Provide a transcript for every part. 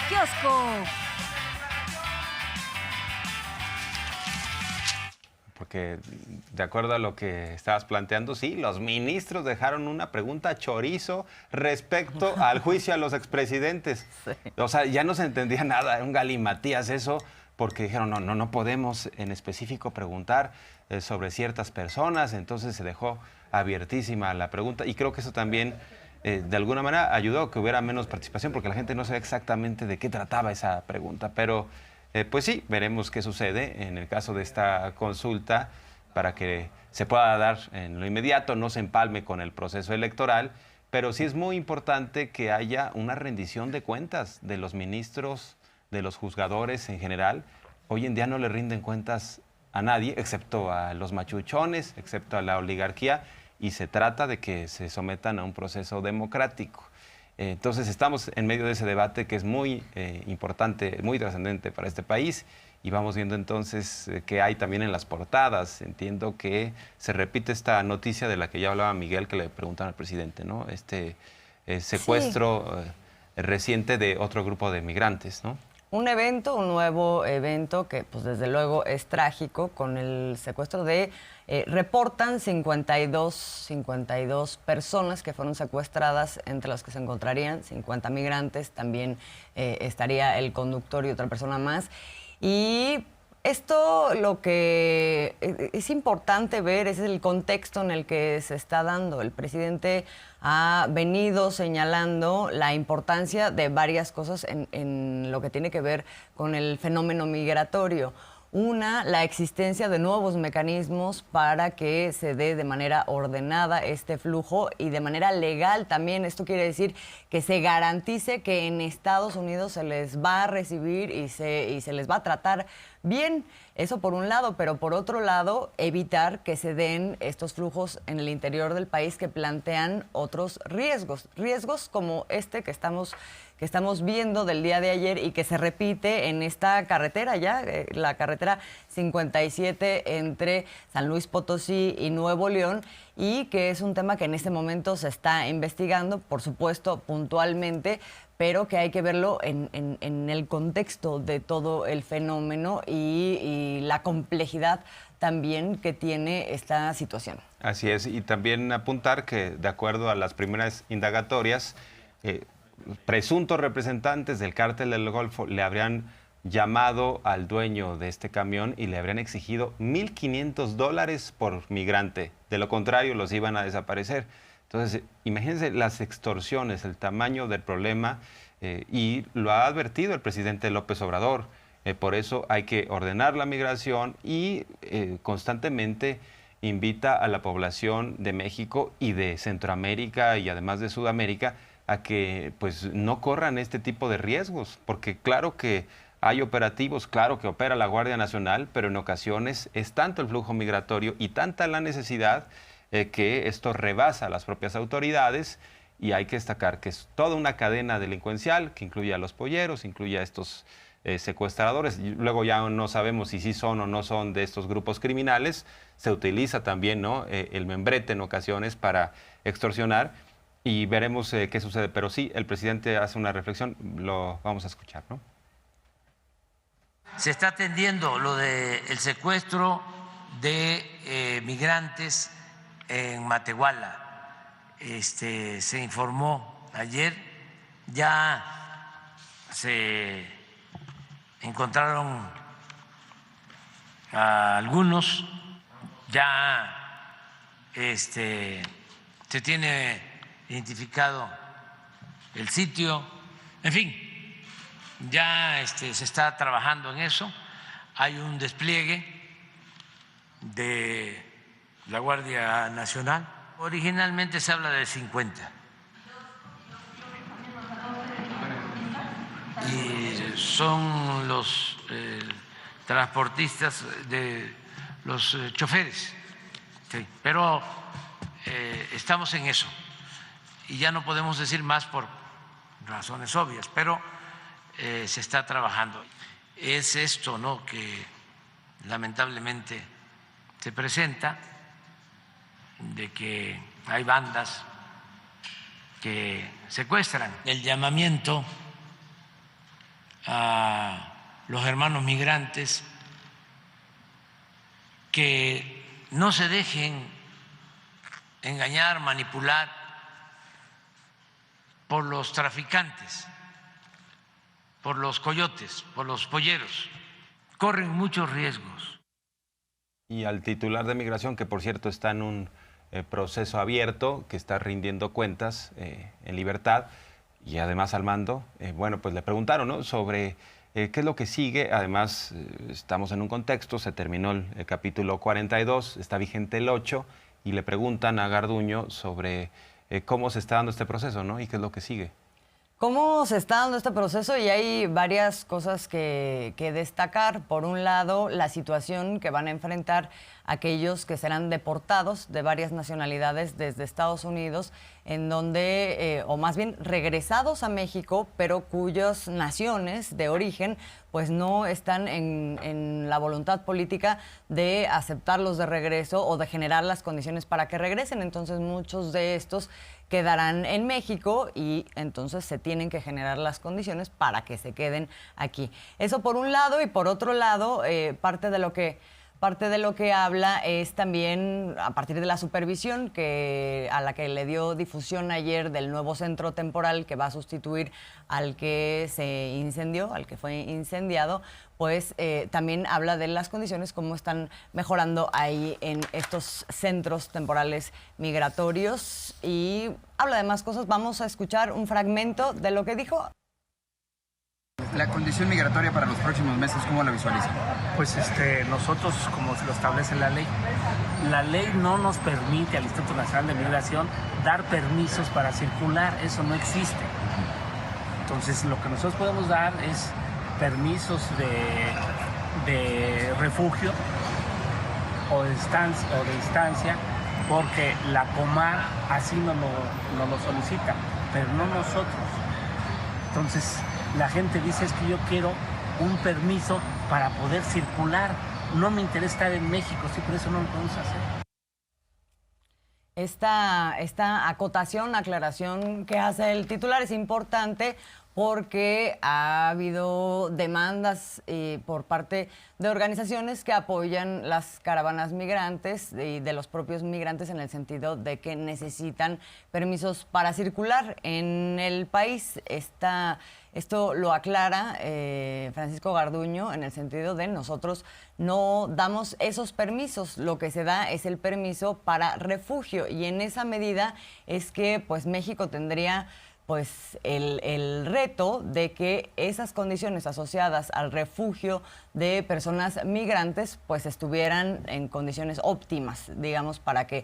kiosco. Porque de acuerdo a lo que estabas planteando, sí, los ministros dejaron una pregunta chorizo respecto al juicio a los expresidentes. Sí. O sea, ya no se entendía nada, era un galimatías eso, porque dijeron, no podemos en específico preguntar sobre ciertas personas, entonces se dejó abiertísima la pregunta y creo que eso también de alguna manera ayudó a que hubiera menos participación porque la gente no sabía exactamente de qué trataba esa pregunta, pero pues sí, veremos qué sucede en el caso de esta consulta para que se pueda dar en lo inmediato, no se empalme con el proceso electoral, pero sí es muy importante que haya una rendición de cuentas de los ministros, de los juzgadores en general. Hoy en día no le rinden cuentas a nadie, excepto a los machuchones, excepto a la oligarquía, y se trata de que se sometan a un proceso democrático. Entonces estamos en medio de ese debate que es muy importante, muy trascendente para este país y vamos viendo entonces qué hay también en las portadas. Entiendo que se repite esta noticia de la que ya hablaba Miguel, que le preguntaron al presidente, ¿no? Este secuestro reciente de otro grupo de migrantes, ¿no? Un nuevo evento que pues desde luego es trágico con el secuestro de, reportan 52 personas que fueron secuestradas, entre las que se encontrarían 50 migrantes, también estaría el conductor y otra persona más. Y esto lo que es importante ver es el contexto en el que se está dando. El presidente ha venido señalando la importancia de varias cosas en lo que tiene que ver con el fenómeno migratorio. Una, la existencia de nuevos mecanismos para que se dé de manera ordenada este flujo y de manera legal también. Esto quiere decir que se garantice que en Estados Unidos se les va a recibir y se les va a tratar bien. Eso por un lado, pero por otro lado, evitar que se den estos flujos en el interior del país que plantean otros riesgos. Riesgos como este que estamos viendo del día de ayer y que se repite en esta carretera ya, la carretera 57 entre San Luis Potosí y Nuevo León, y que es un tema que en este momento se está investigando, por supuesto, puntualmente, pero que hay que verlo en el contexto de todo el fenómeno y la complejidad también que tiene esta situación. Así es, y también apuntar que de acuerdo a las primeras indagatorias, presuntos representantes del Cártel del Golfo le habrían llamado al dueño de este camión y le habrían exigido $1,500 por migrante. De lo contrario, los iban a desaparecer. Entonces, imagínense las extorsiones, el tamaño del problema, y lo ha advertido el presidente López Obrador. Por eso hay que ordenar la migración y constantemente invita a la población de México y de Centroamérica y además de Sudamérica a que pues no corran este tipo de riesgos, porque claro que hay operativos, claro que opera la Guardia Nacional, pero en ocasiones es tanto el flujo migratorio y tanta la necesidad que esto rebasa a las propias autoridades y hay que destacar que es toda una cadena delincuencial que incluye a los polleros, incluye a estos secuestradores. Y luego ya no sabemos si sí son o no son de estos grupos criminales. Se utiliza también, ¿no?, el membrete en ocasiones para extorsionar y veremos qué sucede. Pero sí, el presidente hace una reflexión, lo vamos a escuchar, ¿no? Se está atendiendo lo del secuestro de migrantes en Matehuala. Se informó ayer, ya se encontraron a algunos, ya se tiene identificado el sitio, en fin, ya se está trabajando en eso. Hay un despliegue de la Guardia Nacional. Originalmente se habla de 50. Y son los transportistas de los choferes. Sí, pero estamos en eso. Y ya no podemos decir más por razones obvias, pero se está trabajando. Es esto, ¿no?, que lamentablemente se presenta, de que hay bandas que secuestran. El llamamiento a los hermanos migrantes que no se dejen engañar, manipular por los traficantes, por los coyotes, por los polleros. Corren muchos riesgos. Y al titular de Migración, que por cierto está en un proceso abierto, que está rindiendo cuentas en libertad, y además al mando, bueno, pues le preguntaron, ¿no?, sobre qué es lo que sigue. Además, estamos en un contexto, se terminó el capítulo 42, está vigente el 8, y le preguntan a Garduño sobre cómo se está dando este proceso, ¿no?, y qué es lo que sigue. ¿Cómo se está dando este proceso? Y hay varias cosas que destacar. Por un lado, la situación que van a enfrentar aquellos que serán deportados de varias nacionalidades desde Estados Unidos, en donde, o más bien regresados a México, pero cuyas naciones de origen pues no están en la voluntad política de aceptarlos de regreso o de generar las condiciones para que regresen. Entonces muchos de estos quedarán en México y entonces se tienen que generar las condiciones para que se queden aquí. Eso por un lado, y por otro lado, parte de lo que habla es también a partir de la supervisión a la que le dio difusión ayer del nuevo centro temporal que va a sustituir al que se incendió, al que fue incendiado. Pues también habla de las condiciones, cómo están mejorando ahí en estos centros temporales migratorios, y habla de más cosas. Vamos a escuchar un fragmento de lo que dijo. La condición migratoria para los próximos meses, ¿cómo la visualizan? Pues nosotros, como se lo establece la ley no nos permite al Instituto Nacional de Migración dar permisos para circular, eso no existe. Entonces, lo que nosotros podemos dar es permisos de refugio o de instancia, porque la Comar así nos lo solicita, pero no nosotros. Entonces, la gente dice, es que yo quiero un permiso para poder circular, no me interesa estar en México, sí, por eso no lo podemos hacer. Esta acotación, aclaración que hace el titular es importante, porque ha habido demandas por parte de organizaciones que apoyan las caravanas migrantes y de los propios migrantes, en el sentido de que necesitan permisos para circular en el país. Esto lo aclara Francisco Garduño, en el sentido de nosotros no damos esos permisos, lo que se da es el permiso para refugio, y en esa medida es que pues México tendría pues el reto de que esas condiciones asociadas al refugio de personas migrantes pues estuvieran en condiciones óptimas, digamos, para que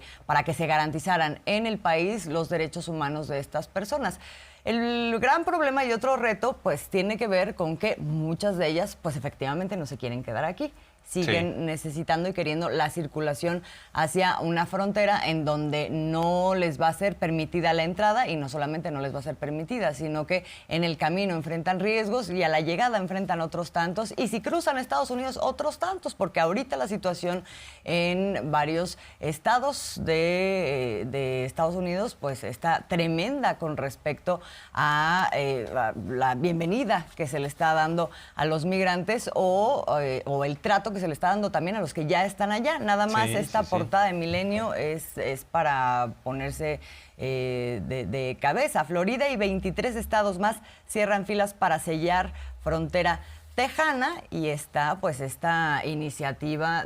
se garantizaran en el país los derechos humanos de estas personas. El gran problema y otro reto pues tiene que ver con que muchas de ellas pues efectivamente no se quieren quedar aquí. Siguen necesitando y queriendo la circulación hacia una frontera en donde no les va a ser permitida la entrada, y no solamente no les va a ser permitida, sino que en el camino enfrentan riesgos y a la llegada enfrentan otros tantos, y si cruzan Estados Unidos otros tantos, porque ahorita la situación en varios estados de Estados Unidos pues está tremenda con respecto a la bienvenida que se le está dando a los migrantes o el trato que se le está dando también a los que ya están allá. Nada más portada de Milenio es para ponerse de cabeza. Florida y 23 estados más cierran filas para sellar frontera tejana, y está pues esta iniciativa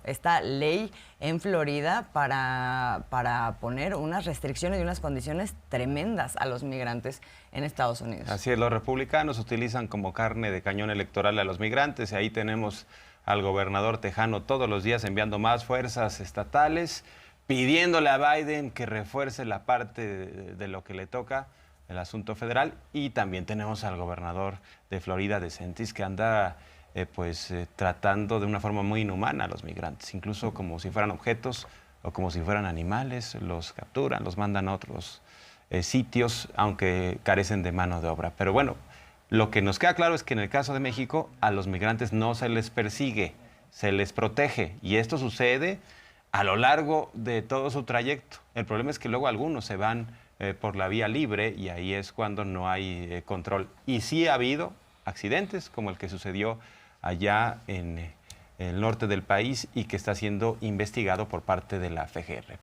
esta ley en Florida para poner unas restricciones y unas condiciones tremendas a los migrantes en Estados Unidos. Así es, los republicanos utilizan como carne de cañón electoral a los migrantes, y ahí tenemos al gobernador tejano todos los días enviando más fuerzas estatales, pidiéndole a Biden que refuerce la parte de lo que le toca, el asunto federal. Y también tenemos al gobernador de Florida, DeSantis, que anda tratando de una forma muy inhumana a los migrantes, incluso como si fueran objetos o como si fueran animales. Los capturan, los mandan a otros sitios, aunque carecen de mano de obra. Pero bueno, lo que nos queda claro es que en el caso de México a los migrantes no se les persigue, se les protege, y esto sucede a lo largo de todo su trayecto. El problema es que luego algunos se van por la vía libre, y ahí es cuando no hay control. Y sí ha habido accidentes como el que sucedió allá en el norte del país y que está siendo investigado por parte de la FGR.